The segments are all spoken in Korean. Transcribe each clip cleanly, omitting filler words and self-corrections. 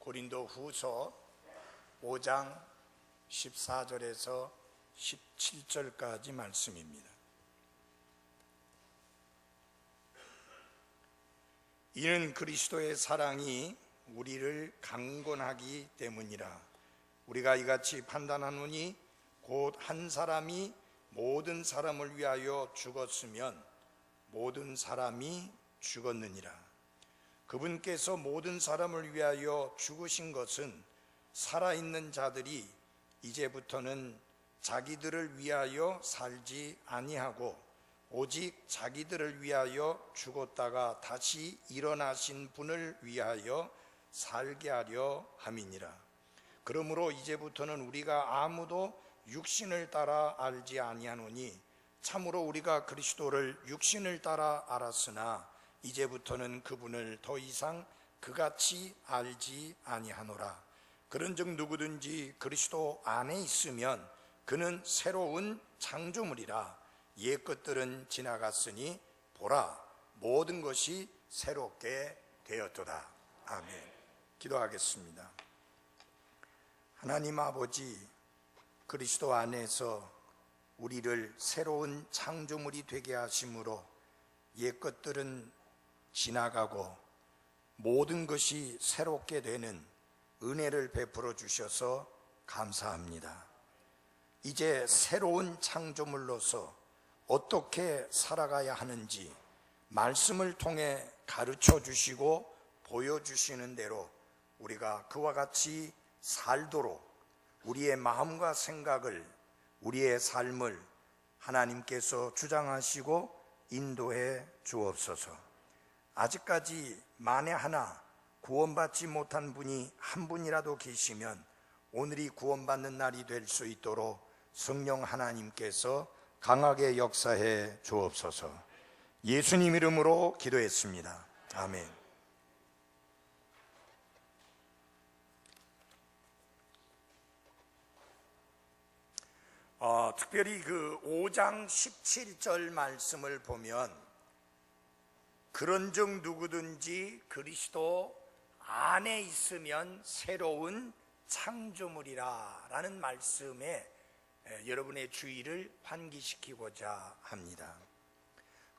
고린도후서 5장 14절에서 17절까지 말씀입니다. 이는 그리스도의 사랑이 우리를 강권하기 때문이라. 우리가 이같이 판단하노니 곧 한 사람이 모든 사람을 위하여 죽었으면 모든 사람이 죽었느니라. 그분께서 모든 사람을 위하여 죽으신 것은 살아있는 자들이 이제부터는 자기들을 위하여 살지 아니하고 오직 자기들을 위하여 죽었다가 다시 일어나신 분을 위하여 살게 하려 함이니라. 그러므로 이제부터는 우리가 아무도 육신을 따라 알지 아니하노니 참으로 우리가 그리스도를 육신을 따라 알았으나 이제부터는 그분을 더 이상 그같이 알지 아니하노라. 그런즉 누구든지 그리스도 안에 있으면 그는 새로운 창조물이라. 옛 것들은 지나갔으니 보라 모든 것이 새롭게 되었도다. 아멘. 기도하겠습니다. 하나님 아버지, 그리스도 안에서 우리를 새로운 창조물이 되게 하심으로 옛 것들은 지나가고 모든 것이 새롭게 되는 은혜를 베풀어 주셔서 감사합니다. 이제 새로운 창조물로서 어떻게 살아가야 하는지 말씀을 통해 가르쳐 주시고 보여주시는 대로 우리가 그와 같이 살도록 우리의 마음과 생각을, 우리의 삶을 하나님께서 주장하시고 인도해 주옵소서. 아직까지 만에 하나 구원받지 못한 분이 한 분이라도 계시면 오늘이 구원받는 날이 될 수 있도록 성령 하나님께서 강하게 역사해 주옵소서. 예수님 이름으로 기도했습니다. 아멘. 특별히 그 5장 17절 말씀을 보면 그런즉 누구든지 그리스도 안에 있으면 새로운 창조물이라 라는 말씀에 여러분의 주의를 환기시키고자 합니다.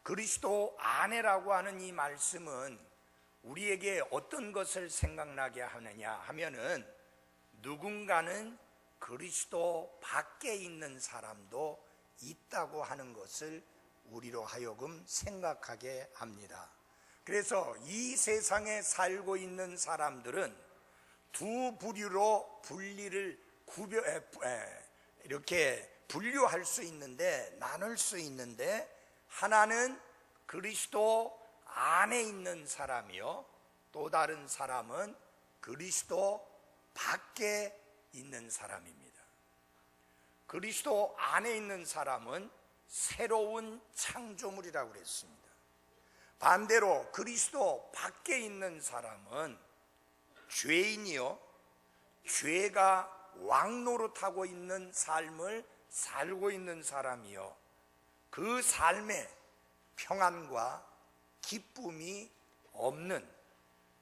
그리스도 안에라고 하는 이 말씀은 우리에게 어떤 것을 생각나게 하느냐 하면은 누군가는 그리스도 밖에 있는 사람도 있다고 하는 것을 우리로 하여금 생각하게 합니다. 그래서 이 세상에 살고 있는 사람들은 두 부류로 이렇게 분류할 수 있는데, 나눌 수 있는데, 하나는 그리스도 안에 있는 사람이요, 또 다른 사람은 그리스도 밖에 있는 사람입니다. 그리스도 안에 있는 사람은 새로운 창조물이라고 그랬습니다. 반대로 그리스도 밖에 있는 사람은 죄인이요, 죄가 왕노릇하고 있는 삶을 살고 있는 사람이요, 그 삶에 평안과 기쁨이 없는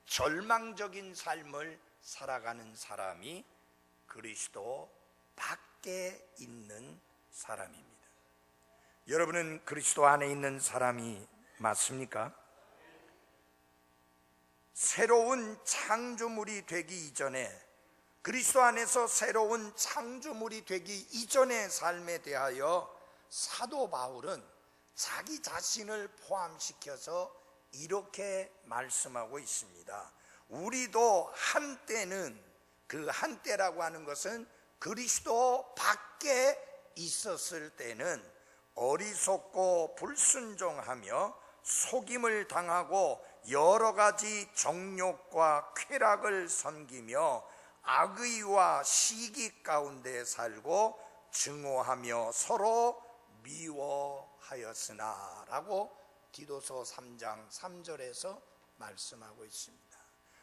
절망적인 삶을 살아가는 사람이 그리스도 밖에 있는 사람입니다. 여러분은 그리스도 안에 있는 사람이 맞습니까? 새로운 창조물이 되기 이전에, 그리스도 안에서 새로운 창조물이 되기 이전의 삶에 대하여 사도 바울은 자기 자신을 포함시켜서 이렇게 말씀하고 있습니다. 우리도 한때는, 그 한때라고 하는 것은 그리스도 밖에 있었을 때는 어리석고 불순종하며 속임을 당하고 여러 가지 정욕과 쾌락을 섬기며 악의와 시기 가운데 살고 증오하며 서로 미워하였으나 라고 디도서 3장 3절에서 말씀하고 있습니다.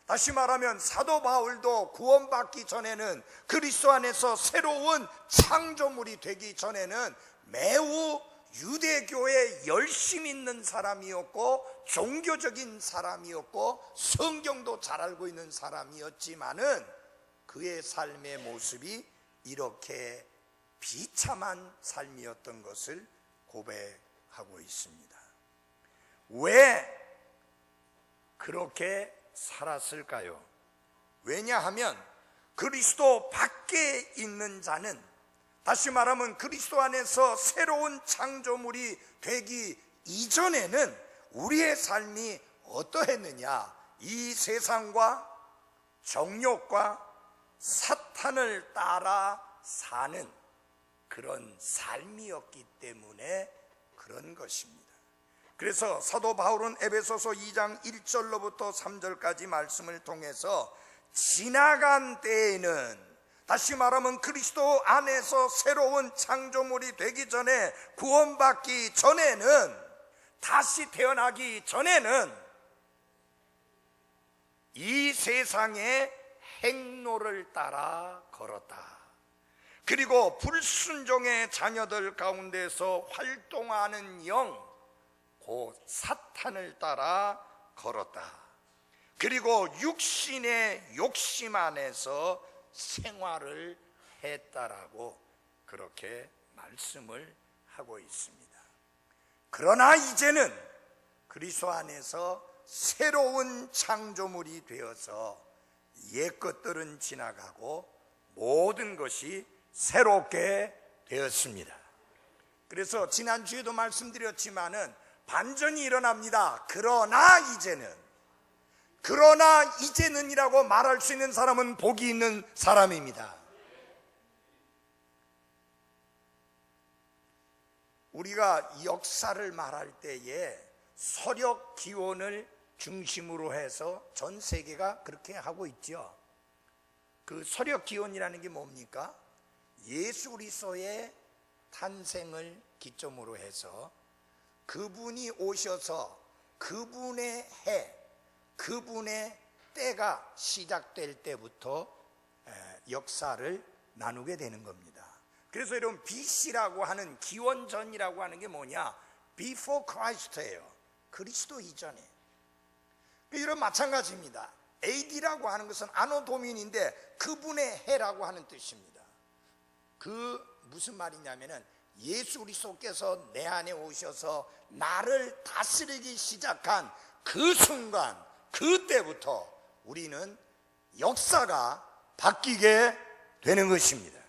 다시 말하면 사도 바울도 구원받기 전에는, 그리스도 안에서 새로운 창조물이 되기 전에는 매우 유대교에 열심 있는 사람이었고 종교적인 사람이었고 성경도 잘 알고 있는 사람이었지만은 그의 삶의 모습이 이렇게 비참한 삶이었던 것을 고백하고 있습니다. 왜 그렇게 살았을까요? 왜냐하면 그리스도 밖에 있는 자는, 다시 말하면 그리스도 안에서 새로운 창조물이 되기 이전에는 우리의 삶이 어떠했느냐? 이 세상과 정욕과 사탄을 따라 사는 그런 삶이었기 때문에 그런 것입니다. 그래서 사도 바울은 에베소서 2장 1절로부터 3절까지 말씀을 통해서 지나간 때에는, 다시 말하면 그리스도 안에서 새로운 창조물이 되기 전에, 구원받기 전에는, 다시 태어나기 전에는 이 세상의 행로를 따라 걸었다. 그리고 불순종의 자녀들 가운데서 활동하는 영, 곧 사탄을 따라 걸었다. 그리고 육신의 욕심 안에서 생활을 했다라고 그렇게 말씀을 하고 있습니다. 그러나 이제는 그리스도 안에서 새로운 창조물이 되어서 옛 것들은 지나가고 모든 것이 새롭게 되었습니다. 그래서 지난주에도 말씀드렸지만은 반전이 일어납니다. 그러나 이제는이라고 말할 수 있는 사람은 복이 있는 사람입니다. 우리가 역사를 말할 때에 서력 기원을 중심으로 해서 전 세계가 그렇게 하고 있죠. 그 서력 기원이라는 게 뭡니까? 예수 그리스도의 탄생을 기점으로 해서 그분이 오셔서 그분의 해, 그분의 때가 시작될 때부터 역사를 나누게 되는 겁니다. 그래서 여러분, BC라고 하는 기원전이라고 하는 게 뭐냐? Before Christ예요. 그리스도 이전에. 이런 마찬가지입니다. AD라고 하는 것은 아노 도민인데 그분의 해라고 하는 뜻입니다. 그 무슨 말이냐면은 예수 그리스도께서 내 안에 오셔서 나를 다스리기 시작한 그 순간, 그때부터 우리는 역사가 바뀌게 되는 것입니다.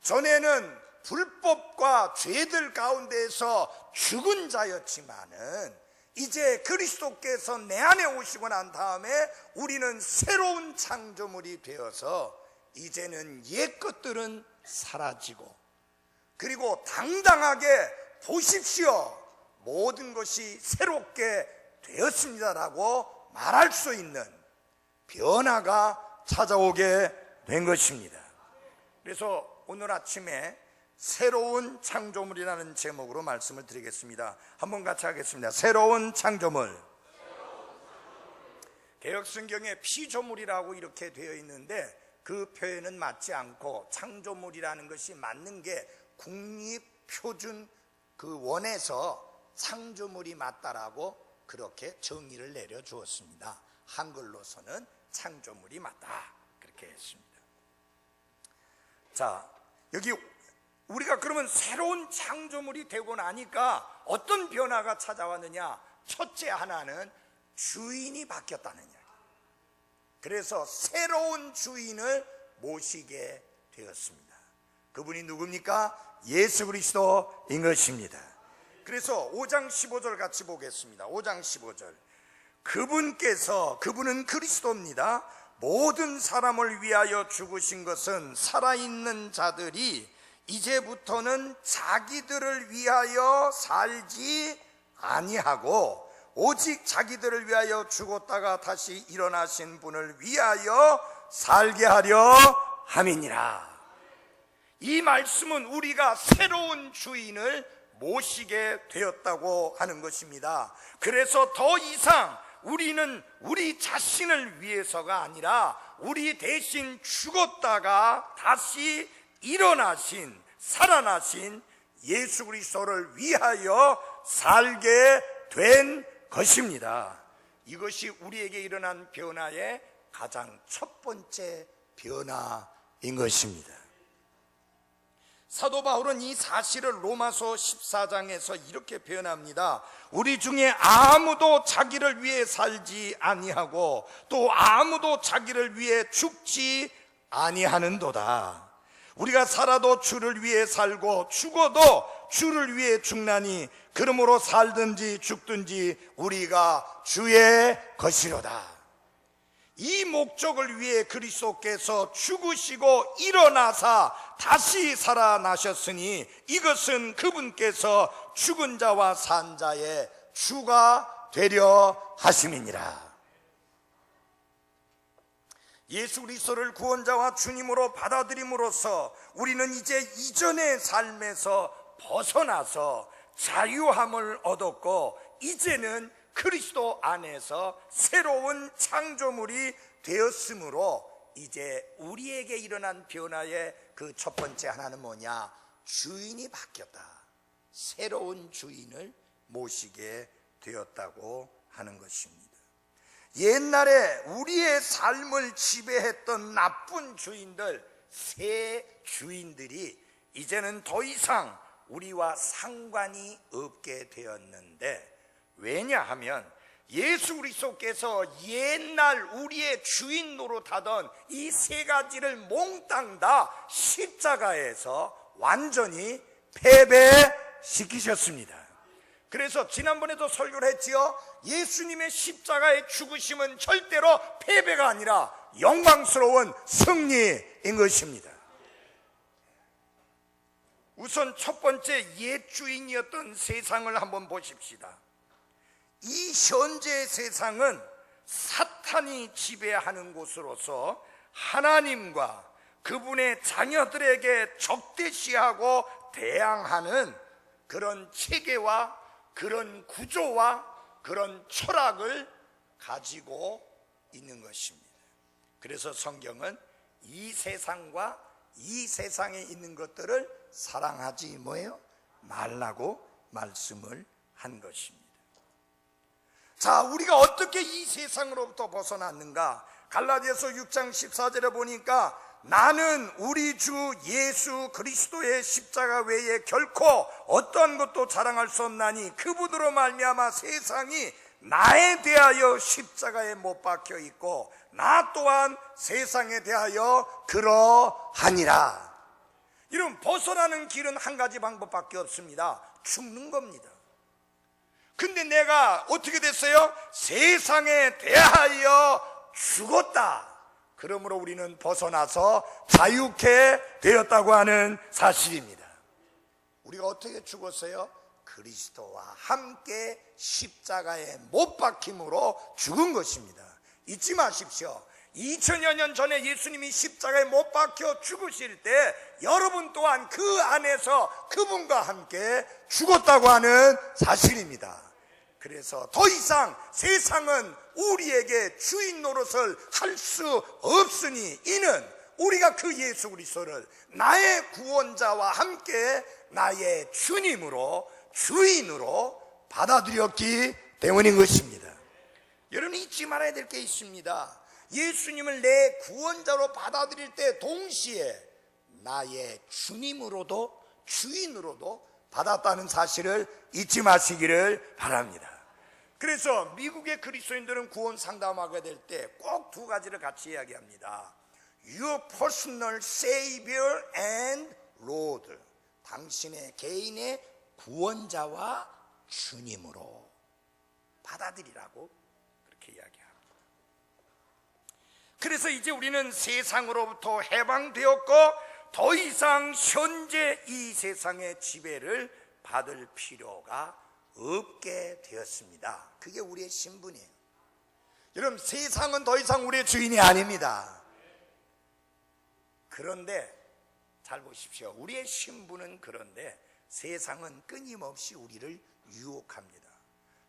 전에는 불법과 죄들 가운데서 죽은 자였지만은 이제 그리스도께서 내 안에 오시고 난 다음에 우리는 새로운 창조물이 되어서 이제는 옛 것들은 사라지고, 그리고 당당하게 보십시오, 모든 것이 새롭게 되었습니다라고 말할 수 있는 변화가 찾아오게 된 것입니다. 그래서 오늘 아침에 새로운 창조물이라는 제목으로 말씀을 드리겠습니다. 한번 같이 하겠습니다. 새로운 창조물. 개역성경에 피조물이라고 이렇게 되어 있는데 그 표현은 맞지 않고, 창조물이라는 것이 맞는 게 국립표준 그 원에서 창조물이 맞다라고 그렇게 정의를 내려주었습니다. 한글로서는 창조물이 맞다 그렇게 했습니다. 자, 여기 우리가 그러면 새로운 창조물이 되고 나니까 어떤 변화가 찾아왔느냐? 첫째 하나는 주인이 바뀌었다는 이야기. 그래서 새로운 주인을 모시게 되었습니다. 그분이 누굽니까? 예수 그리스도인 것입니다. 그래서 5장 15절 같이 보겠습니다. 5장 15절. 그분은 그리스도입니다. 모든 사람을 위하여 죽으신 것은 살아있는 자들이 이제부터는 자기들을 위하여 살지 아니하고 오직 자기들을 위하여 죽었다가 다시 일어나신 분을 위하여 살게 하려 함이니라. 이 말씀은 우리가 새로운 주인을 모시게 되었다고 하는 것입니다. 그래서 더 이상 우리는 우리 자신을 위해서가 아니라 우리 대신 죽었다가 다시 일어나신, 살아나신 예수 그리스도를 위하여 살게 된 것입니다. 이것이 우리에게 일어난 변화의 가장 첫 번째 변화인 것입니다. 사도 바울은 이 사실을 로마서 14장에서 이렇게 표현합니다. 우리 중에 아무도 자기를 위해 살지 아니하고 또 아무도 자기를 위해 죽지 아니하는도다. 우리가 살아도 주를 위해 살고 죽어도 주를 위해 죽나니 그러므로 살든지 죽든지 우리가 주의 것이로다. 이 목적을 위해 그리스도께서 죽으시고 일어나사 다시 살아나셨으니 이것은 그분께서 죽은 자와 산 자의 주가 되려 하심이니라. 예수 그리스도를 구원자와 주님으로 받아들임으로써 우리는 이제 이전의 삶에서 벗어나서 자유함을 얻었고 이제는 그리스도 안에서 새로운 창조물이 되었으므로 이제 우리에게 일어난 변화의 그 첫 번째 하나는 뭐냐? 주인이 바뀌었다. 새로운 주인을 모시게 되었다고 하는 것입니다. 옛날에 우리의 삶을 지배했던 나쁜 주인들, 새 주인들이 이제는 더 이상 우리와 상관이 없게 되었는데, 왜냐하면 예수 그리스도께서 옛날 우리의 주인 노릇하던 이 세 가지를 몽땅 다 십자가에서 완전히 패배시키셨습니다. 그래서 지난번에도 설교를 했지요. 예수님의 십자가의 죽으심은 절대로 패배가 아니라 영광스러운 승리인 것입니다. 우선 첫 번째 옛 주인이었던 세상을 한번 보십시다. 이 현재 세상은 사탄이 지배하는 곳으로서 하나님과 그분의 자녀들에게 적대시하고 대항하는 그런 체계와 그런 구조와 그런 철학을 가지고 있는 것입니다. 그래서 성경은 이 세상과 이 세상에 있는 것들을 사랑하지 뭐예요? 말라고 말씀을 한 것입니다. 자, 우리가 어떻게 이 세상으로부터 벗어났는가? 갈라디아서 6장 14절에 보니까 나는 우리 주 예수 그리스도의 십자가 외에 결코 어떤 것도 자랑할 수 없나니 그분으로 말미암아 세상이 나에 대하여 십자가에 못 박혀 있고 나 또한 세상에 대하여 그러하니라. 이런 벗어나는 길은 한 가지 방법밖에 없습니다. 죽는 겁니다. 근데 내가 어떻게 됐어요? 세상에 대하여 죽었다. 그러므로 우리는 벗어나서 자유케 되었다고 하는 사실입니다. 우리가 어떻게 죽었어요? 그리스도와 함께 십자가에 못 박힘으로 죽은 것입니다. 잊지 마십시오. 2000여 년 전에 예수님이 십자가에 못 박혀 죽으실 때 여러분 또한 그 안에서 그분과 함께 죽었다고 하는 사실입니다. 그래서 더 이상 세상은 우리에게 주인 노릇을 할 수 없으니 이는 우리가 그 예수 그리스도를 나의 구원자와 함께 나의 주님으로 주인으로 받아들였기 때문인 것입니다. 여러분 잊지 말아야 될 게 있습니다. 예수님을 내 구원자로 받아들일 때 동시에 나의 주님으로도 주인으로도 받았다는 사실을 잊지 마시기를 바랍니다. 그래서 미국의 그리스도인들은 구원 상담하게 될 때 꼭 두 가지를 같이 이야기합니다. Your personal Savior and Lord. 당신의 개인의 구원자와 주님으로 받아들이라고 그렇게 이야기합니다. 그래서 이제 우리는 세상으로부터 해방되었고 더 이상 현재 이 세상의 지배를 받을 필요가 없게 되었습니다. 그게 우리의 신분이에요. 여러분 세상은 더 이상 우리의 주인이 아닙니다. 그런데 잘 보십시오. 우리의 신분은 그런데 세상은 끊임없이 우리를 유혹합니다.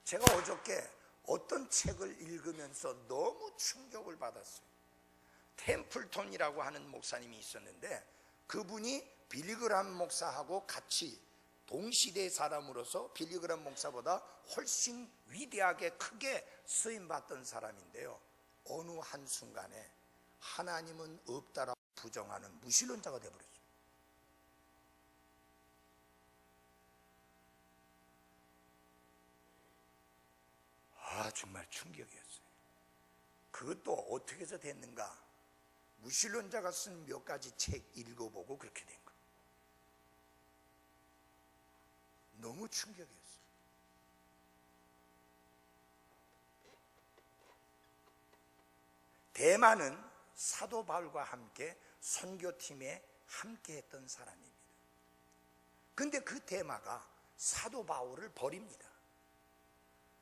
제가 어저께 어떤 책을 읽으면서 너무 충격을 받았어요. 템플턴이라고 하는 목사님이 있었는데 그분이 빌리그람 목사하고 같이 동시대 사람으로서 빌리그람 목사보다 훨씬 위대하게 크게 쓰임받던 사람인데요, 어느 한순간에 하나님은 없다라고 부정하는 무신론자가 되어버렸어요. 정말 충격이었어요. 그것도 어떻게 해서 됐는가? 무신론자가 쓴 몇 가지 책 읽어보고 그렇게 된 거예요. 너무 충격이었어요. 대만은 사도 바울과 함께 선교팀에 함께 했던 사람입니다. 근데 그 대마가 사도 바울을 버립니다.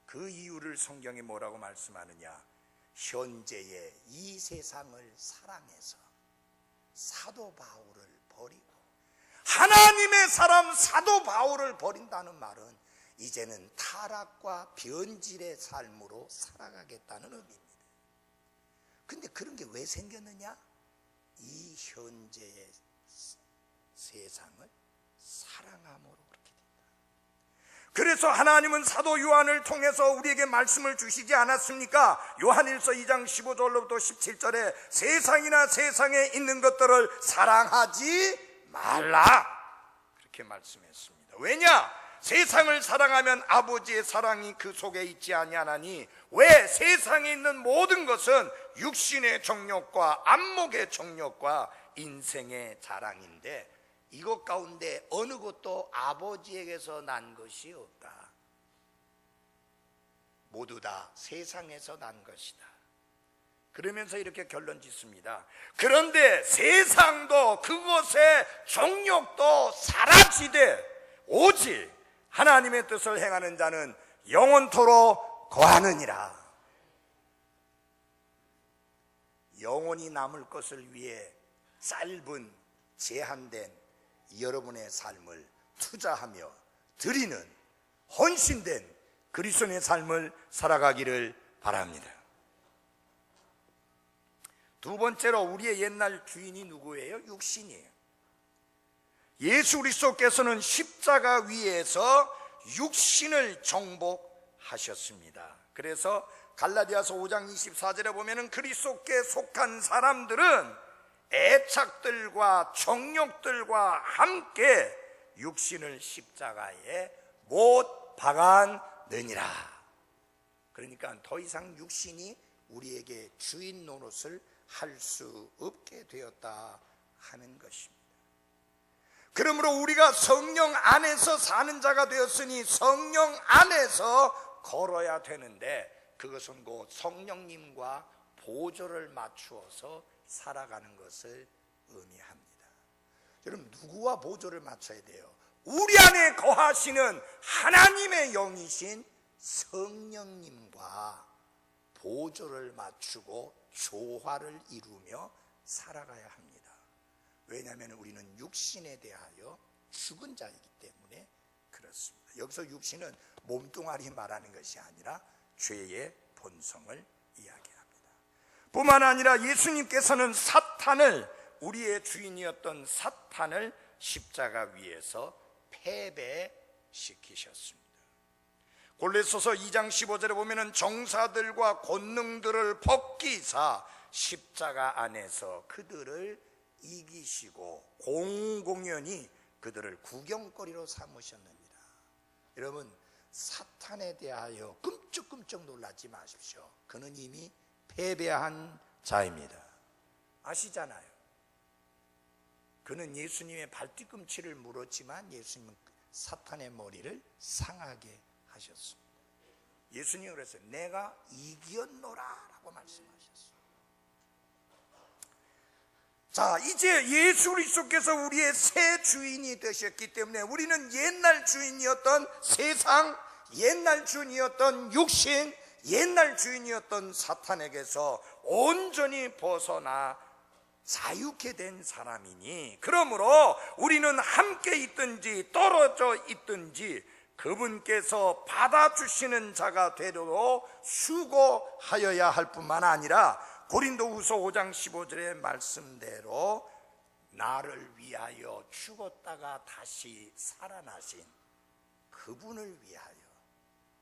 그 이유를 성경이 뭐라고 말씀하느냐? 현재의 이 세상을 사랑해서 사도 바울을 버리고, 하나님의 사람 사도 바울을 버린다는 말은 이제는 타락과 변질의 삶으로 살아가겠다는 의미입니다. 근데 그런 게 왜 생겼느냐? 이 현재의 세상을 사랑함으로 그렇게 된다. 그래서 하나님은 사도 요한을 통해서 우리에게 말씀을 주시지 않았습니까? 요한일서 2장 15절로부터 17절에 세상이나 세상에 있는 것들을 사랑하지 말라, 그렇게 말씀했습니다. 왜냐? 세상을 사랑하면 아버지의 사랑이 그 속에 있지 아니하나니, 왜? 세상에 있는 모든 것은 육신의 정욕과 안목의 정욕과 인생의 자랑인데, 이것 가운데 어느 것도 아버지에게서 난 것이 없다. 모두 다 세상에서 난 것이다. 그러면서 이렇게 결론 짓습니다. 그런데 세상도 그것의 정욕도 사라지되 오직 하나님의 뜻을 행하는 자는 영원토록 거하느니라. 영원히 남을 것을 위해 짧은 제한된 여러분의 삶을 투자하며 드리는 헌신된 그리스도인의 삶을 살아가기를 바랍니다. 두 번째로, 우리의 옛날 주인이 누구예요? 육신이에요. 예수 그리스도께서는 십자가 위에서 육신을 정복하셨습니다. 그래서 갈라디아서 5장 24절에 보면은 그리스도께 속한 사람들은 애착들과 정욕들과 함께 육신을 십자가에 못 박아느니라. 그러니까 더 이상 육신이 우리에게 주인 노릇을 할 수 없게 되었다 하는 것입니다. 그러므로 우리가 성령 안에서 사는 자가 되었으니 성령 안에서 걸어야 되는데, 그것은 곧 성령님과 보조를 맞추어서 살아가는 것을 의미합니다. 여러분, 누구와 보조를 맞춰야 돼요? 우리 안에 거하시는 하나님의 영이신 성령님과 보조를 맞추고 조화를 이루며 살아가야 합니다. 왜냐하면 우리는 육신에 대하여 죽은 자이기 때문에 그렇습니다. 여기서 육신은 몸뚱아리 말하는 것이 아니라 죄의 본성을 이야기합니다. 뿐만 아니라 예수님께서는 사탄을, 우리의 주인이었던 사탄을 십자가 위에서 패배시키셨습니다. 골로새서 2장 15절에 보면은 정사들과 권능들을 벗기사 십자가 안에서 그들을 이기시고 공공연히 그들을 구경거리로 삼으셨느니라. 여러분, 사탄에 대하여 끔찍끔찍 놀라지 마십시오. 그는 이미 패배한 자입니다. 아시잖아요. 그는 예수님의 발뒤꿈치를 물었지만 예수님은 사탄의 머리를 상하게 하셨습니다. 예수님은 그랬어요. 내가 이겼노라 라고 말씀하셨어요. 자, 이제 예수 그리스도께서 우리의 새 주인이 되셨기 때문에 우리는 옛날 주인이었던 세상, 옛날 주인이었던 육신, 옛날 주인이었던 사탄에게서 온전히 벗어나 자유케 된 사람이니, 그러므로 우리는 함께 있든지 떨어져 있든지 그분께서 받아주시는 자가 되도록 수고하여야 할 뿐만 아니라 고린도후서 5장 15절의 말씀대로 나를 위하여 죽었다가 다시 살아나신 그분을 위하여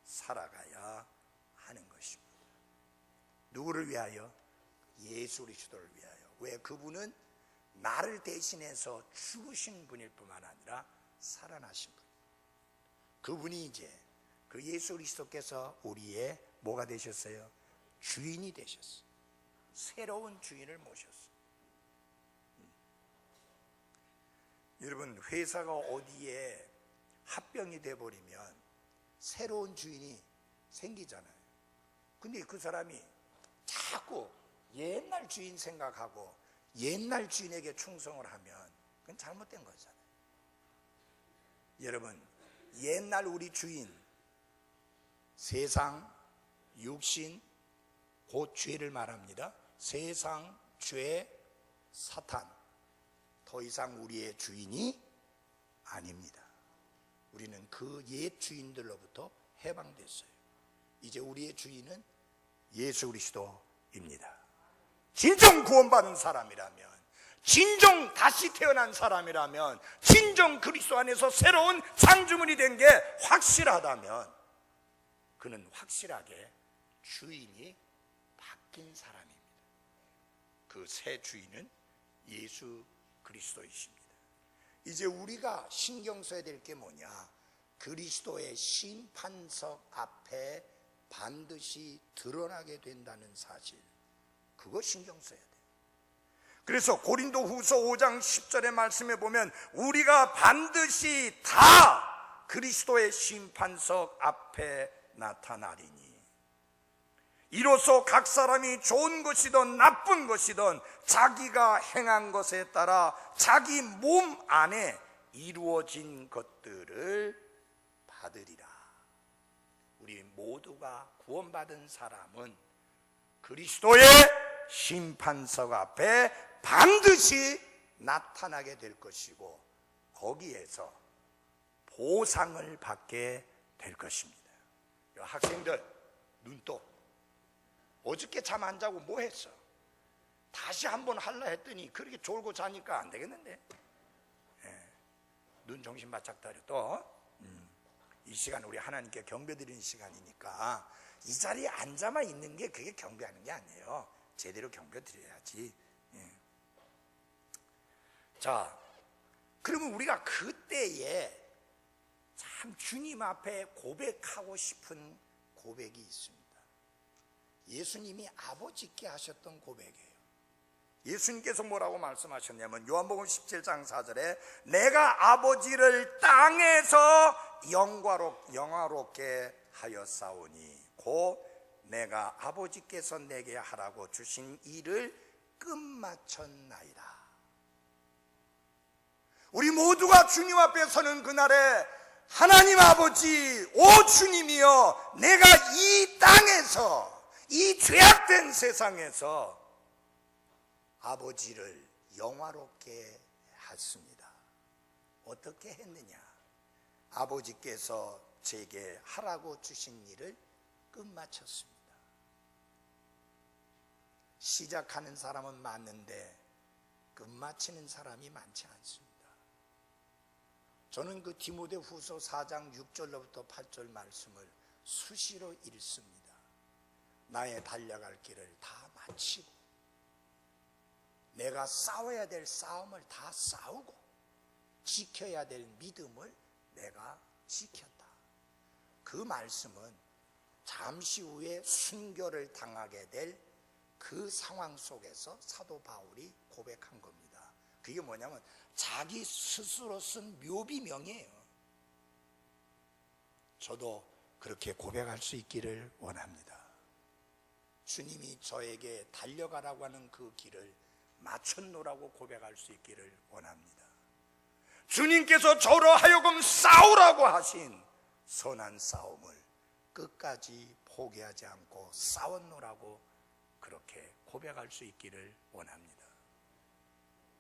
살아가야 하는 것입니다. 누구를 위하여? 예수 그리스도를 위하여. 왜? 그분은 나를 대신해서 죽으신 분일 뿐만 아니라 살아나신 분. 그분이 이제 그 예수 그리스도께서 우리의 뭐가 되셨어요? 주인이 되셨어요. 새로운 주인을 모셨어요. 여러분, 회사가 어디에 합병이 돼버리면 새로운 주인이 생기잖아요. 근데 그 사람이 자꾸 옛날 주인 생각하고 옛날 주인에게 충성을 하면 그건 잘못된 거잖아요. 여러분, 옛날 우리 주인, 세상, 육신, 곧 죄를 말합니다. 세상, 죄, 사탄, 더 이상 우리의 주인이 아닙니다. 우리는 그 옛 주인들로부터 해방됐어요. 이제 우리의 주인은 예수 그리스도입니다. 진정 구원받은 사람이라면, 진정 다시 태어난 사람이라면, 진정 그리스도 안에서 새로운 창조물이 된 게 확실하다면 그는 확실하게 주인이 바뀐 사람입니다. 그 새 주인은 예수 그리스도이십니다. 이제 우리가 신경 써야 될 게 뭐냐? 그리스도의 심판석 앞에 반드시 드러나게 된다는 사실, 그거 신경 써야 돼요. 그래서 고린도후서 5장 10절의 말씀에 보면 우리가 반드시 다 그리스도의 심판석 앞에 나타나리니 이로써 각 사람이 좋은 것이든 나쁜 것이든 자기가 행한 것에 따라 자기 몸 안에 이루어진 것들을 받으리라. 우리 모두가 구원받은 사람은 그리스도의 심판석 앞에 반드시 나타나게 될 것이고 거기에서 보상을 받게 될 것입니다. 학생들 눈독, 어저께 잠 안 자고 뭐 했어? 다시 한번 할라 했더니 그렇게 졸고 자니까 안 되겠는데. 눈 정신 바짝 차려. 또 이 시간 우리 하나님께 경배드리는 시간이니까 이 자리에 앉아만 있는 게 그게 경배하는 게 아니에요. 제대로 경배드려야지. 자, 그러면 우리가 그때에 참 주님 앞에 고백하고 싶은 고백이 있습니다. 예수님이 아버지께 하셨던 고백이에요. 예수님께서 뭐라고 말씀하셨냐면 요한복음 17장 4절에 내가 아버지를 땅에서 영화롭게 하였사오니 곧 내가 아버지께서 내게 하라고 주신 일을 끝마쳤나이다. 우리 모두가 주님 앞에 서는 그날에 하나님 아버지, 오 주님이여, 내가 이 땅에서, 이 죄악된 세상에서 아버지를 영화롭게 했습니다. 어떻게 했느냐? 아버지께서 제게 하라고 주신 일을 끝마쳤습니다. 시작하는 사람은 많은데 끝마치는 사람이 많지 않습니다. 저는 그 디모데후서 4장 6절로부터 8절 말씀을 수시로 읽습니다. 나의 달려갈 길을 다 마치고 내가 싸워야 될 싸움을 다 싸우고 지켜야 될 믿음을 내가 지켰다. 그 말씀은 잠시 후에 순교를 당하게 될 그 상황 속에서 사도 바울이 고백한 겁니다. 그게 뭐냐면 자기 스스로 쓴 묘비명이에요. 저도 그렇게 고백할 수 있기를 원합니다. 주님이 저에게 달려가라고 하는 그 길을 마쳤노라고 고백할 수 있기를 원합니다. 주님께서 저로 하여금 싸우라고 하신 선한 싸움을 끝까지 포기하지 않고 싸웠노라고 그렇게 고백할 수 있기를 원합니다.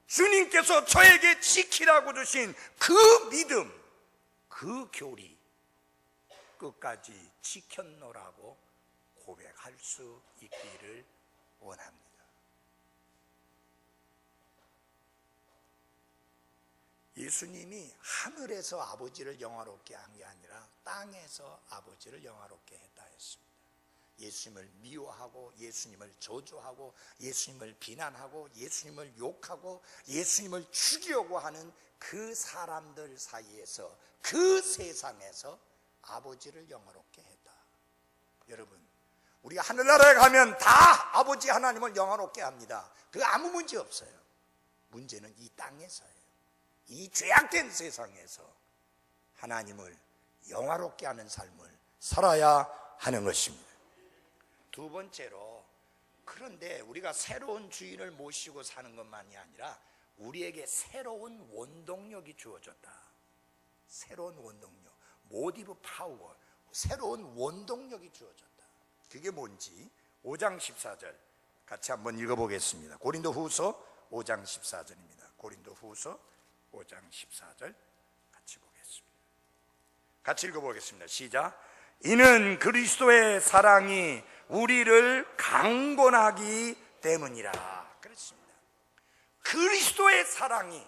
주님께서 저에게 지키라고 주신 그 믿음, 그 교리 끝까지 지켰노라고 고백할 수 있기를 원합니다. 예수님이 하늘에서 아버지를 영화롭게 한 게 아니라 땅에서 아버지를 영화롭게 했다 했습니다. 예수님을 미워하고 예수님을 저주하고 예수님을 비난하고 예수님을 욕하고 예수님을 죽이려고 하는 그 사람들 사이에서, 그 세상에서 아버지를 영화롭게 했다. 여러분, 우리가 하늘나라에 가면 다 아버지 하나님을 영화롭게 합니다. 그 아무 문제 없어요. 문제는 이 땅에서예요. 이 죄악된 세상에서 하나님을 영화롭게 하는 삶을 살아야 하는 것입니다. 두 번째로, 그런데 우리가 새로운 주인을 모시고 사는 것만이 아니라 우리에게 새로운 원동력이 주어졌다. 새로운 원동력, 모티브 파워, 새로운 원동력이 주어졌다. 그게 뭔지 5장 14절 같이 한번 읽어보겠습니다. 고린도후서 5장 14절입니다. 고린도후서 5장 14절 같이 보겠습니다. 같이 읽어보겠습니다. 시작. 이는 그리스도의 사랑이 우리를 강권하기 때문이라. 그렇습니다. 그리스도의 사랑이,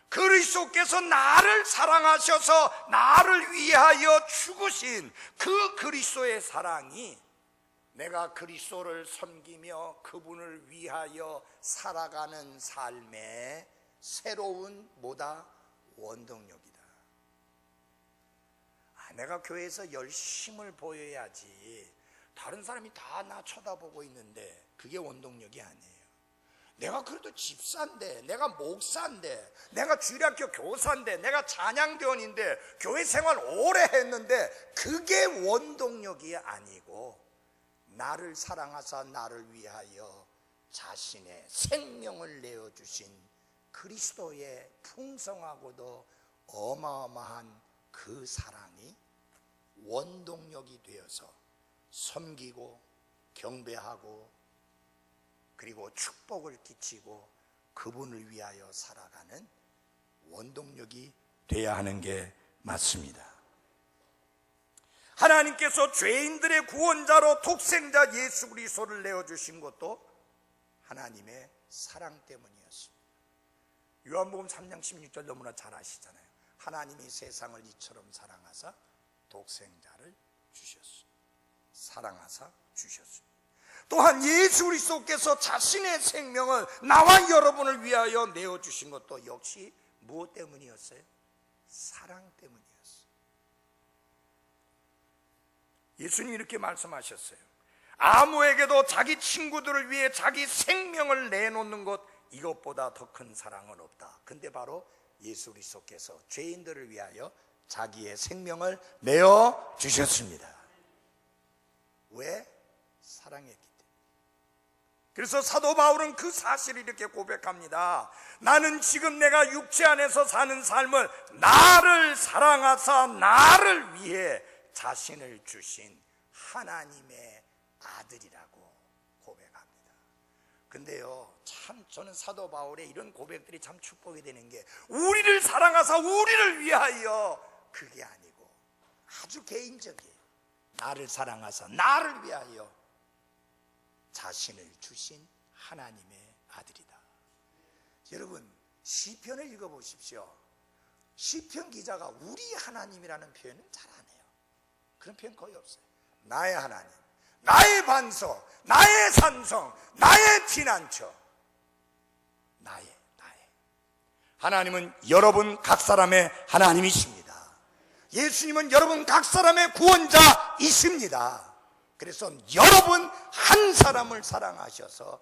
그리스도께서 나를 사랑하셔서 나를 위하여 죽으신 그 그리스도의 사랑이 내가 그리스도를 섬기며 그분을 위하여 살아가는 삶의 새로운 원동력이다. 내가 교회에서 열심을 보여야지, 다른 사람이 다 나 쳐다보고 있는데 그게 원동력이 아니에요. 내가 그래도 집사인데, 내가 목사인데, 내가 주일학교 교사인데, 내가 찬양대원인데, 교회 생활 오래 했는데 그게 원동력이 아니고, 나를 사랑하사 나를 위하여 자신의 생명을 내어주신 그리스도의 풍성하고도 어마어마한 그 사랑이 원동력이 되어서 섬기고 경배하고 그리고 축복을 끼치고 그분을 위하여 살아가는 원동력이 되어야 하는 게 맞습니다. 하나님께서 죄인들의 구원자로 독생자 예수 그리스도를 내어주신 것도 하나님의 사랑 때문이었습니다. 요한복음 3장 16절 너무나 잘 아시잖아요. 하나님이 세상을 이처럼 사랑하사 독생자를 주셨습니다. 사랑하사 주셨습니다. 또한 예수 그리스도께서 자신의 생명을 나와 여러분을 위하여 내어주신 것도 역시 무엇 때문이었어요? 사랑 때문이었어요. 예수님이 이렇게 말씀하셨어요. 아무에게도 자기 친구들을 위해 자기 생명을 내놓는 것, 이것보다 더 큰 사랑은 없다. 근데 바로 예수 그리스도께서 죄인들을 위하여 자기의 생명을 내어 주셨습니다. 왜? 사랑했기 때문에. 그래서 사도 바울은 그 사실을 이렇게 고백합니다. 나는 지금 내가 육체 안에서 사는 삶을 나를 사랑하사 나를 위해 자신을 주신 하나님의 아들이라고 고백합니다. 근데요, 참 저는 사도 바울의 이런 고백들이 참 축복이 되는 게, 우리를 사랑하사 우리를 위하여, 그게 아니고 아주 개인적이에요. 나를 사랑하사 나를 위하여 자신을 주신 하나님의 아들이다. 여러분, 시편을 읽어보십시오. 시편 기자가 우리 하나님이라는 표현은 잘 안 해요. 그런 표현 거의 없어요. 나의 하나님, 나의 반석, 나의 산성, 나의 피난처, 나의. 하나님은 여러분 각 사람의 하나님이십니다. 예수님은 여러분 각 사람의 구원자이십니다. 그래서 여러분 한 사람을 사랑하셔서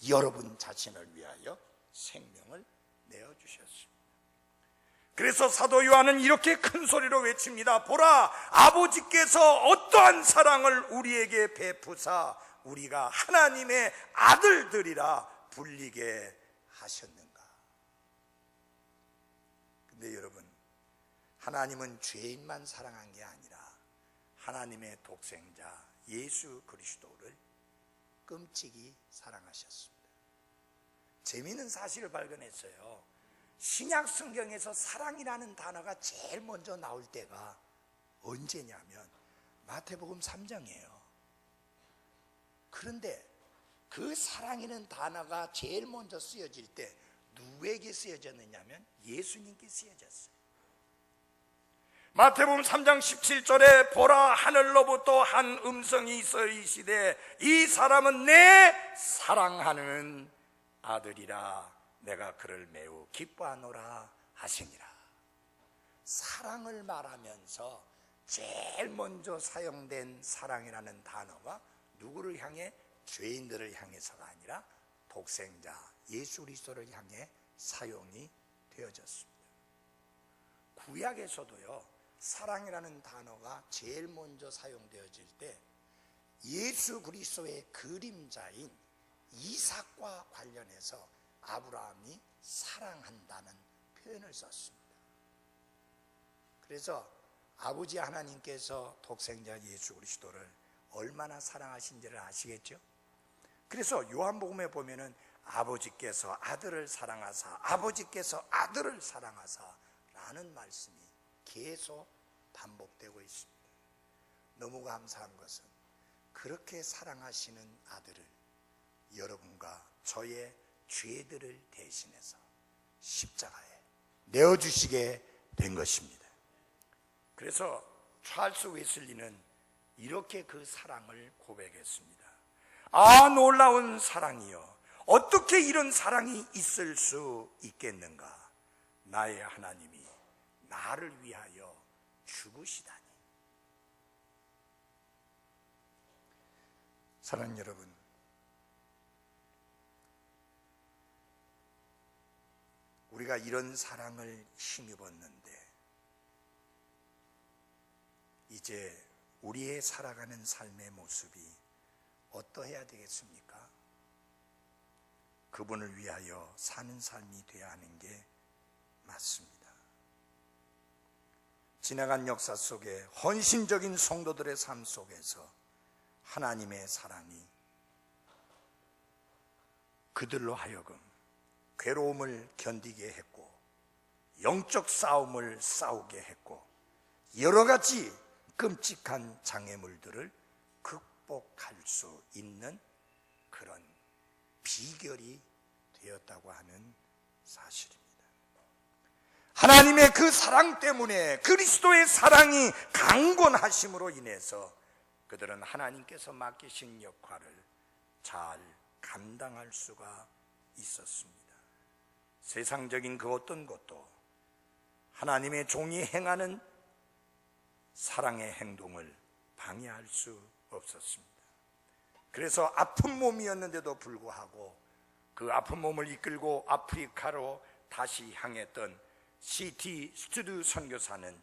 여러분 자신을 위하여 생명을 내어주셨습니다. 그래서 사도 요한은 이렇게 큰 소리로 외칩니다. 보라, 아버지께서 어떠한 사랑을 우리에게 베푸사 우리가 하나님의 아들들이라 불리게 하셨는가. 근데 여러분, 하나님은 죄인만 사랑한 게 아니라 하나님의 독생자 예수 그리스도를 끔찍이 사랑하셨습니다. 재미있는 사실을 발견했어요. 신약 성경에서 사랑이라는 단어가 제일 먼저 나올 때가 언제냐면 마태복음 3장이에요. 그런데 그 사랑이라는 단어가 제일 먼저 쓰여질 때 누구에게 쓰여졌느냐 하면 예수님께 쓰여졌어요. 마태복음 3장 17절에 보라 하늘로부터 한 음성이 있어 이시되 이 사람은 내 사랑하는 아들이라 내가 그를 매우 기뻐하노라 하시니라. 사랑을 말하면서 제일 먼저 사용된 사랑이라는 단어가 누구를 향해? 죄인들을 향해서가 아니라 독생자 예수 그리스도를 향해 사용이 되어졌습니다. 구약에서도요, 사랑이라는 단어가 제일 먼저 사용되어질 때 예수 그리스도의 그림자인 이삭과 관련해서 아브라함이 사랑한다는 표현을 썼습니다. 그래서 아버지 하나님께서 독생자 예수 그리스도를 얼마나 사랑하신지를 아시겠죠? 그래서 요한복음에 보면은 아버지께서 아들을 사랑하사 아버지께서 아들을 사랑하사 라는 말씀이 계속 반복되고 있습니다. 너무 감사한 것은 그렇게 사랑하시는 아들을 여러분과 저의 죄들을 대신해서 십자가에 내어주시게 된 것입니다. 그래서 찰스 웨슬리는 이렇게 그 사랑을 고백했습니다. 아, 놀라운 사랑이여, 어떻게 이런 사랑이 있을 수 있겠는가? 나의 하나님이 나를 위하여 죽으시다니. 사랑하는 여러분, 우리가 이런 사랑을 힘입었는데 이제 우리의 살아가는 삶의 모습이 어떠해야 되겠습니까? 그분을 위하여 사는 삶이 되어야 하는 게 맞습니다. 지나간 역사 속에 헌신적인 성도들의 삶 속에서 하나님의 사랑이 그들로 하여금 괴로움을 견디게 했고 영적 싸움을 싸우게 했고 여러 가지 끔찍한 장애물들을 극복할 수 있는 그런 비결이 되었다고 하는 사실입니다. 하나님의 그 사랑 때문에 그리스도의 사랑이 강건하심으로 인해서 그들은 하나님께서 맡기신 역할을 잘 감당할 수가 있었습니다. 세상적인 그 어떤 것도 하나님의 종이 행하는 사랑의 행동을 방해할 수 없었습니다. 그래서 아픈 몸이었는데도 불구하고 그 아픈 몸을 이끌고 아프리카로 다시 향했던 C.T. 스튜드 선교사는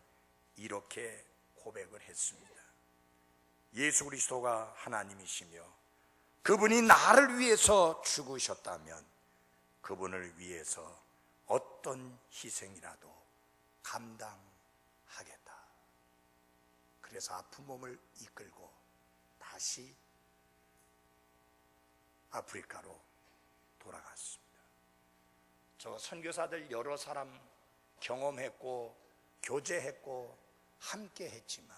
이렇게 고백을 했습니다. 예수 그리스도가 하나님이시며 그분이 나를 위해서 죽으셨다면 그분을 위해서 어떤 희생이라도 감당하겠다. 그래서 아픈 몸을 이끌고 다시 아프리카로 돌아갔습니다. 저 선교사들 여러 사람 경험했고 교제했고 함께 했지만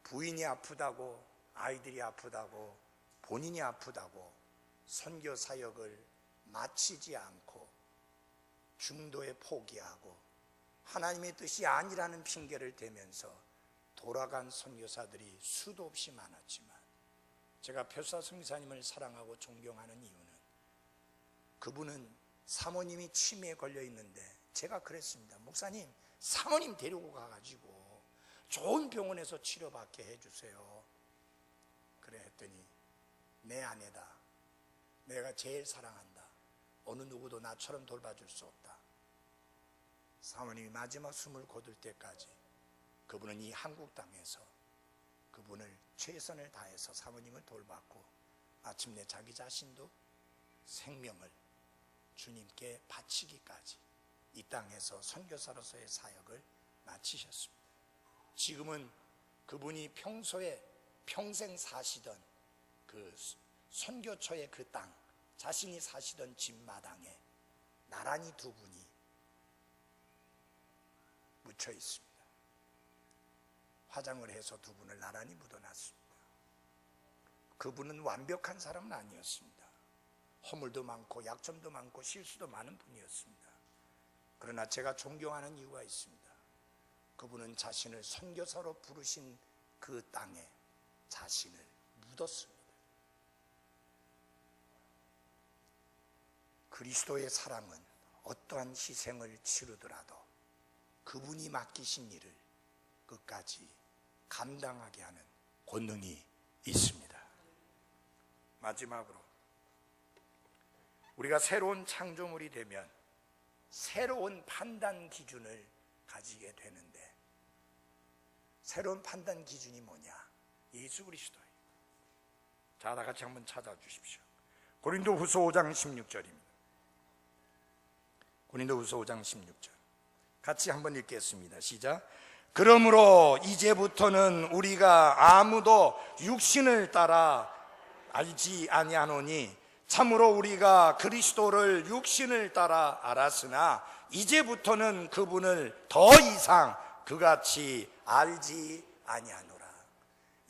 부인이 아프다고 아이들이 아프다고 본인이 아프다고 선교 사역을 마치지 않고 중도에 포기하고 하나님의 뜻이 아니라는 핑계를 대면서 돌아간 선교사들이 수도 없이 많았지만 제가 별사 선교사님을 사랑하고 존경하는 이유는 그분은 사모님이 치매에 걸려 있는데 제가 그랬습니다. 목사님, 사모님 데리고 가가지고 좋은 병원에서 치료받게 해주세요. 그래 했더니 내 아내다. 내가 제일 사랑한다. 어느 누구도 나처럼 돌봐줄 수 없다. 사모님이 마지막 숨을 거둘 때까지 그분은 이 한국 땅에서 그분을 최선을 다해서 사모님을 돌봤고 마침내 자기 자신도 생명을 주님께 바치기까지 이 땅에서 선교사로서의 사역을 마치셨습니다. 지금은 그분이 평소에 평생 사시던 그 선교처의 그 땅, 자신이 사시던 집마당에 나란히 두 분이 묻혀 있습니다. 화장을 해서 두 분을 나란히 묻어놨습니다. 그분은 완벽한 사람은 아니었습니다. 허물도 많고 약점도 많고 실수도 많은 분이었습니다. 그러나 제가 존경하는 이유가 있습니다. 그분은 자신을 선교사로 부르신 그 땅에 자신을 묻었습니다. 그리스도의 사랑은 어떠한 희생을 치르더라도 그분이 맡기신 일을 끝까지 감당하게 하는 권능이 있습니다. 마지막으로 우리가 새로운 창조물이 되면 새로운 판단 기준을 가지게 되는데, 새로운 판단 기준이 뭐냐? 예수 그리스도예요. 자, 다 같이 한번 찾아주십시오. 고린도후서 5장 16절입니다. 고린도후서 5장 16절 같이 한번 읽겠습니다. 시작. 그러므로 이제부터는 우리가 아무도 육신을 따라 알지 아니하노니 참으로 우리가 그리스도를 육신을 따라 알았으나 이제부터는 그분을 더 이상 그같이 알지 아니하노라.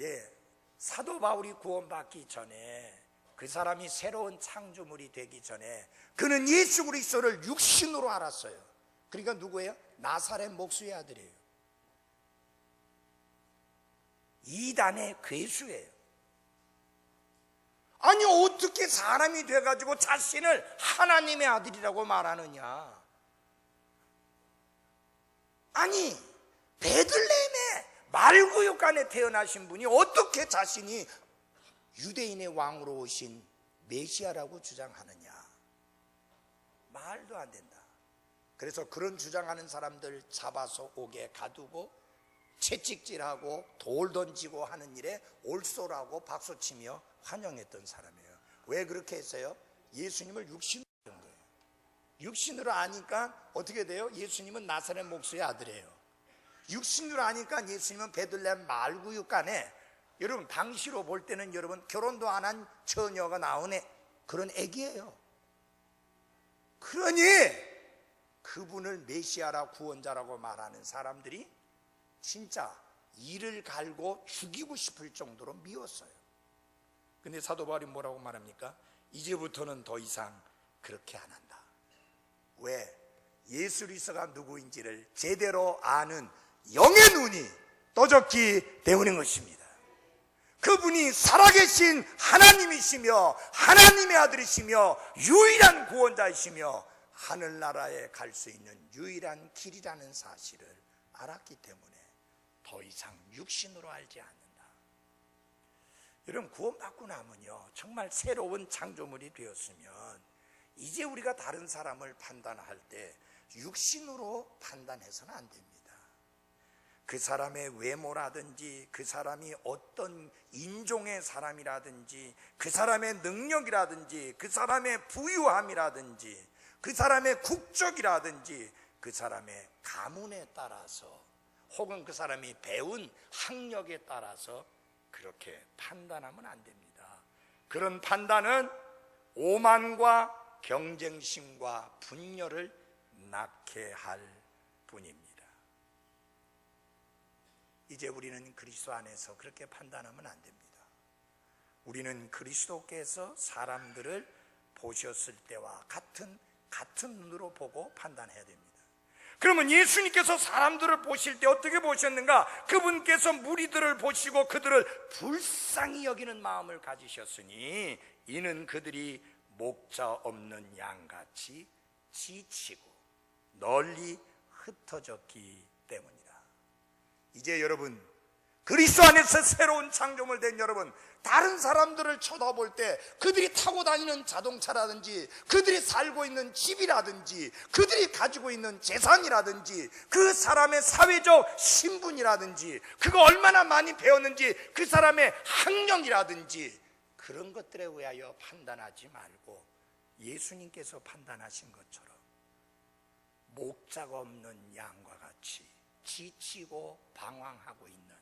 예, 사도 바울이 구원받기 전에, 그 사람이 새로운 창조물이 되기 전에 그는 예수 그리스도를 육신으로 알았어요. 그러니까 누구예요? 나사렛 목수의 아들이에요. 이단의 괴수예요. 아니, 어떻게 사람이 돼가지고 자신을 하나님의 아들이라고 말하느냐? 아니, 베들레헴의 말구육간에 태어나신 분이 어떻게 자신이 유대인의 왕으로 오신 메시아라고 주장하느냐? 말도 안 된다. 그래서 그런 주장하는 사람들 잡아서 옥에 가두고 채찍질하고 돌 던지고 하는 일에 올소라고 박수치며 환영했던 사람이에요. 왜 그렇게 했어요? 예수님을 육신으로 본 거예요. 육신으로 아니까 어떻게 돼요? 예수님은 나사렛 목수의 아들이에요. 육신으로 아니까 예수님은 베들레헴 말구육간에, 여러분 당시로 볼 때는 여러분 결혼도 안 한 처녀가 나오네 그런 애기예요. 그러니 그분을 메시아라 구원자라고 말하는 사람들이 진짜 이를 갈고 죽이고 싶을 정도로 미웠어요. 근데 사도 바울이 뭐라고 말합니까? 이제부터는 더 이상 그렇게 안 한다. 왜? 예수 그리스도가 누구인지를 제대로 아는 영의 눈이 떠졌기 때문인 것입니다. 그분이 살아계신 하나님이시며 하나님의 아들이시며 유일한 구원자이시며 하늘나라에 갈 수 있는 유일한 길이라는 사실을 알았기 때문에 더 이상 육신으로 알지 않는다. 여러분, 구원받고 나면요 정말 새로운 창조물이 되었으면 이제 우리가 다른 사람을 판단할 때 육신으로 판단해서는 안 됩니다. 그 사람의 외모라든지 그 사람이 어떤 인종의 사람이라든지 그 사람의 능력이라든지 그 사람의 부유함이라든지 그 사람의 국적이라든지 그 사람의 가문에 따라서 혹은 그 사람이 배운 학력에 따라서 그렇게 판단하면 안 됩니다. 그런 판단은 오만과 경쟁심과 분열을 낳게 할 뿐입니다. 이제 우리는 그리스도 안에서 그렇게 판단하면 안 됩니다. 우리는 그리스도께서 사람들을 보셨을 때와 같은 눈으로 보고 판단해야 됩니다. 그러면 예수님께서 사람들을 보실 때 어떻게 보셨는가? 그분께서 무리들을 보시고 그들을 불쌍히 여기는 마음을 가지셨으니 이는 그들이 목자 없는 양같이 지치고 널리 흩어졌기 때문이다. 이제 여러분, 그리스도 안에서 새로운 창조물 된 여러분, 다른 사람들을 쳐다볼 때 그들이 타고 다니는 자동차라든지 그들이 살고 있는 집이라든지 그들이 가지고 있는 재산이라든지 그 사람의 사회적 신분이라든지 그가 얼마나 많이 배웠는지 그 사람의 학력이라든지 그런 것들에 의하여 판단하지 말고 예수님께서 판단하신 것처럼 목자가 없는 양과 같이 지치고 방황하고 있는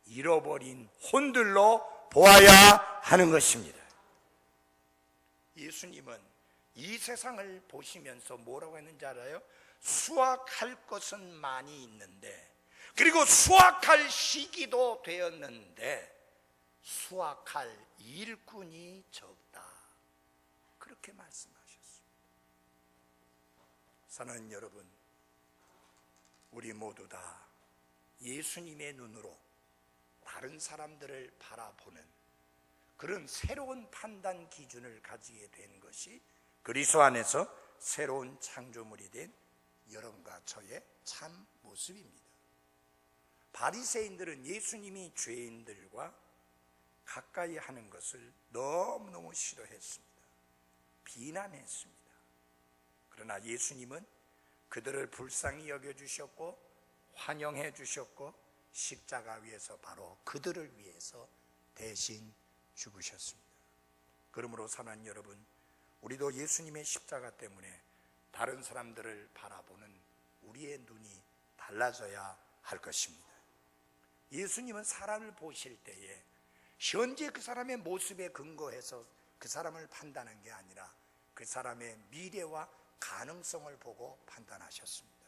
잃어버린 혼들로 보아야 하는 것입니다. 예수님은 이 세상을 보시면서 뭐라고 했는지 알아요? 수확할 것은 많이 있는데, 그리고 수확할 시기도 되었는데 수확할 일꾼이 적다. 그렇게 말씀하셨습니다. 사랑하는 여러분, 우리 모두 다 예수님의 눈으로 다른 사람들을 바라보는 그런 새로운 판단 기준을 가지게 된 것이 그리스도 안에서 새로운 창조물이 된 여러분과 저의 참 모습입니다. 바리새인들은 예수님이 죄인들과 가까이 하는 것을 너무너무 싫어했습니다. 비난했습니다. 그러나 예수님은 그들을 불쌍히 여겨주셨고 환영해 주셨고 십자가 위에서 바로 그들을 위해서 대신 죽으셨습니다. 그러므로 사랑하는 여러분, 우리도 예수님의 십자가 때문에 다른 사람들을 바라보는 우리의 눈이 달라져야 할 것입니다. 예수님은 사람을 보실 때에 현재 그 사람의 모습에 근거해서 그 사람을 판단한 게 아니라 그 사람의 미래와 가능성을 보고 판단하셨습니다.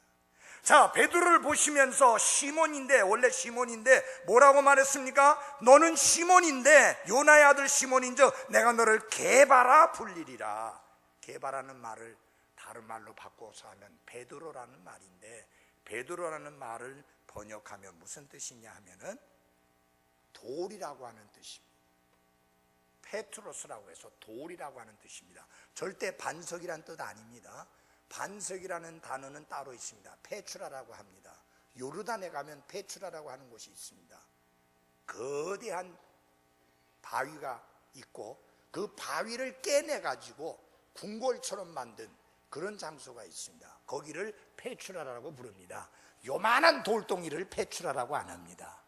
자, 베드로를 보시면서 시몬인데, 원래 시몬인데 뭐라고 말했습니까? 너는 시몬인데 요나의 아들 시몬인즉 내가 너를 게바라 불리리라. 게바라는 말을 다른 말로 바꿔서 하면 베드로라는 말인데, 베드로라는 말을 번역하면 무슨 뜻이냐 하면은 돌이라고 하는 뜻입니다. 페트로스라고 해서 돌이라고 하는 뜻입니다. 절대 반석이란 뜻 아닙니다. 반석이라는 단어는 따로 있습니다. 페트라라고 합니다. 요르단에 가면 페트라라고 하는 곳이 있습니다. 거대한 바위가 있고 그 바위를 깨내가지고 궁궐처럼 만든 그런 장소가 있습니다. 거기를 페트라라고 부릅니다. 요만한 돌덩이를 페트라라고 안 합니다.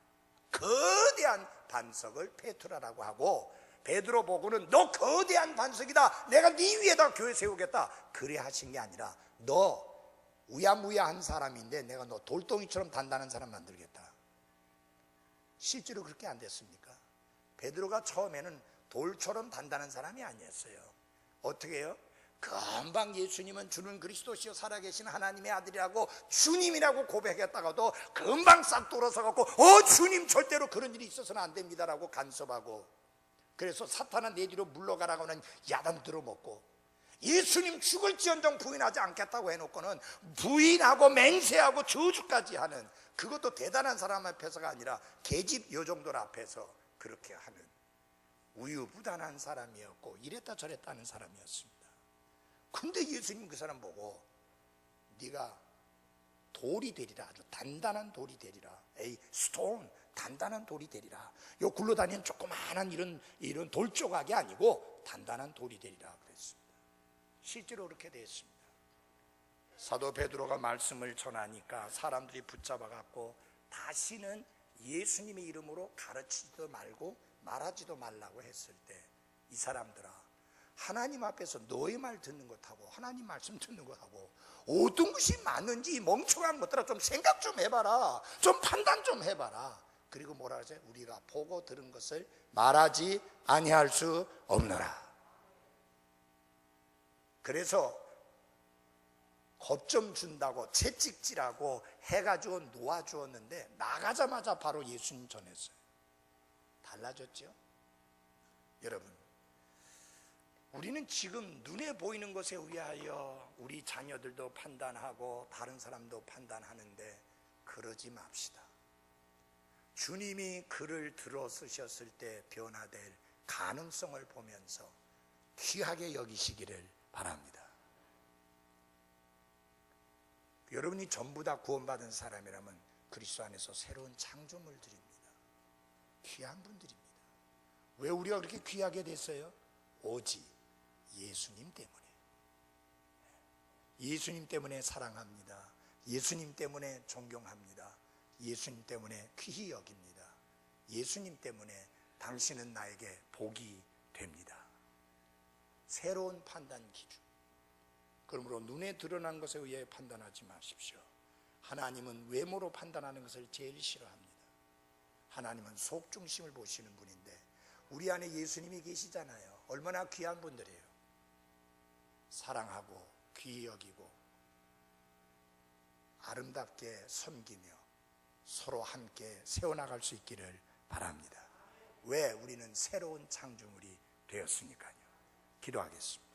거대한 반석을 페트라라고 하고, 베드로 보고는 너 거대한 반석이다, 내가 네 위에다 교회 세우겠다, 그래 하신 게 아니라 너 우야무야한 사람인데 내가 너 돌덩이처럼 단단한 사람 만들겠다. 실제로 그렇게 안 됐습니까? 베드로가 처음에는 돌처럼 단단한 사람이 아니었어요. 어떻게 해요? 금방 예수님은 주는 그리스도시요 살아계신 하나님의 아들이라고 주님이라고 고백했다가도 금방 싹 돌아서 갖고 주님 절대로 그런 일이 있어서는 안 됩니다라고 간섭하고, 그래서 사탄아 내 뒤로 물러가라고 하는 야단 들어먹고, 예수님 죽을지언정 부인하지 않겠다고 해놓고는 부인하고 맹세하고 저주까지 하는, 그것도 대단한 사람 앞에서가 아니라 계집 요정들 앞에서 그렇게 하는 우유부단한 사람이었고 이랬다 저랬다 하는 사람이었습니다. 근데 예수님 그 사람 보고 네가 돌이 되리라, 아주 단단한 돌이 되리라, 스톤, 단단한 돌이 되리라, 요 굴러다니는 조그마한 이런 돌 조각이 아니고 단단한 돌이 되리라 그랬습니다. 실제로 그렇게 됐습니다. 사도 베드로가 말씀을 전하니까 사람들이 붙잡아 갖고 다시는 예수님의 이름으로 가르치지도 말고 말하지도 말라고 했을 때, 이 사람들아, 하나님 앞에서 너의 말 듣는 것하고 하나님 말씀 듣는 것하고 어떤 것이 맞는지 멍청한 것들아 좀 생각 좀 해봐라, 좀 판단 좀 해봐라. 그리고 뭐라 하죠? 우리가 보고 들은 것을 말하지 아니할 수 없노라. 그래서 겁 좀 준다고 채찍질하고 해가지고 놓아주었는데 나가자마자 바로 예수님 전했어요. 달라졌죠? 여러분, 우리는 지금 눈에 보이는 것에 의하여 우리 자녀들도 판단하고 다른 사람도 판단하는데 그러지 맙시다. 주님이 글을 들어 쓰셨을 때 변화될 가능성을 보면서 귀하게 여기시기를 바랍니다. 여러분이 전부 다 구원받은 사람이라면 그리스도 안에서 새로운 창조물들입니다. 귀한 분들입니다. 왜 우리가 그렇게 귀하게 됐어요? 오직 예수님 때문에. 예수님 때문에 사랑합니다. 예수님 때문에 존경합니다. 예수님 때문에 귀히 여깁니다. 예수님 때문에 당신은 나에게 복이 됩니다. 새로운 판단 기준. 그러므로 눈에 드러난 것에 의해 판단하지 마십시오. 하나님은 외모로 판단하는 것을 제일 싫어합니다. 하나님은 속 중심을 보시는 분인데 우리 안에 예수님이 계시잖아요. 얼마나 귀한 분들이에요. 사랑하고 귀히 여기고 아름답게 섬기며 서로 함께 세워나갈 수 있기를 바랍니다. 왜? 우리는 새로운 창조물이 되었으니까요. 기도하겠습니다.